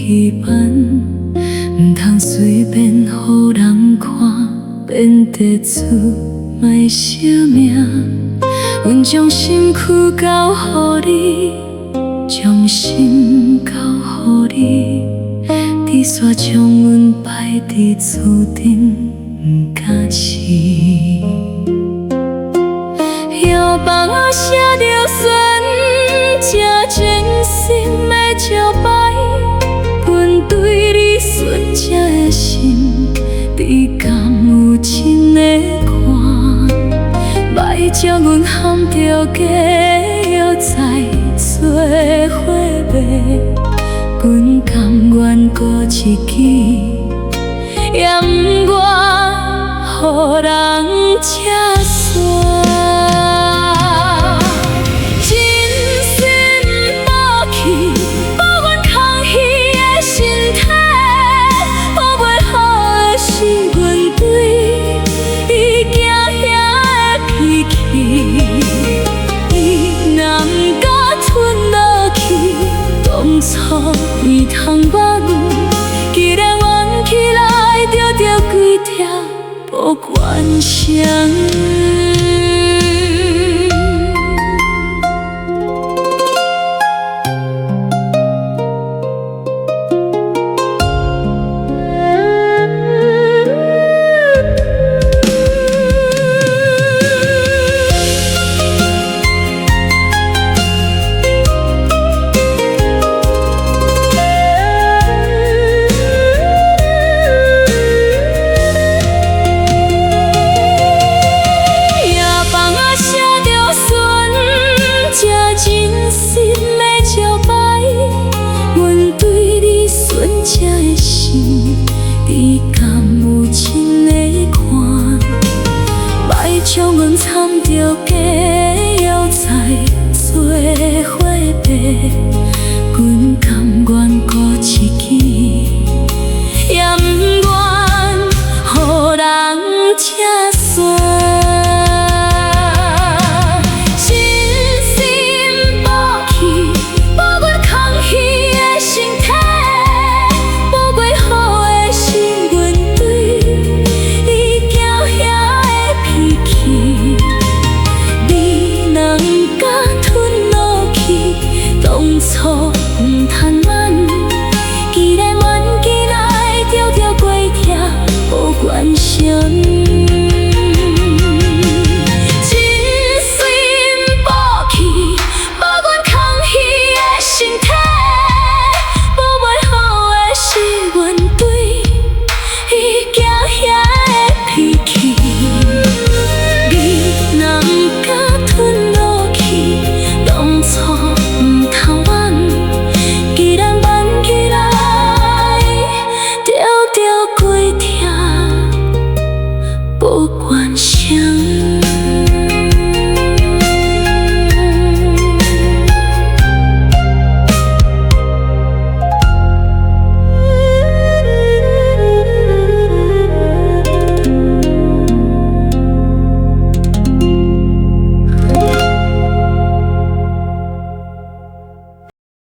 期盼，唔通随便予人看，变得出卖生命。阮将心躯交予你，将心交予你，你煞将阮摆伫注定不敢是。摇放啊，写着选，正真心的招牌。阮对你纯正的心，你敢有真的看？莫将阮含着假药材做伙卖，阮甘愿孤一支，也不愿予人扯散。错为通捌阮，既然冤起来，就着规条无关声。你敢有真的看？莫将阮掺着假药材做伙卖，阮甘愿孤一支，也不愿予人扯散。错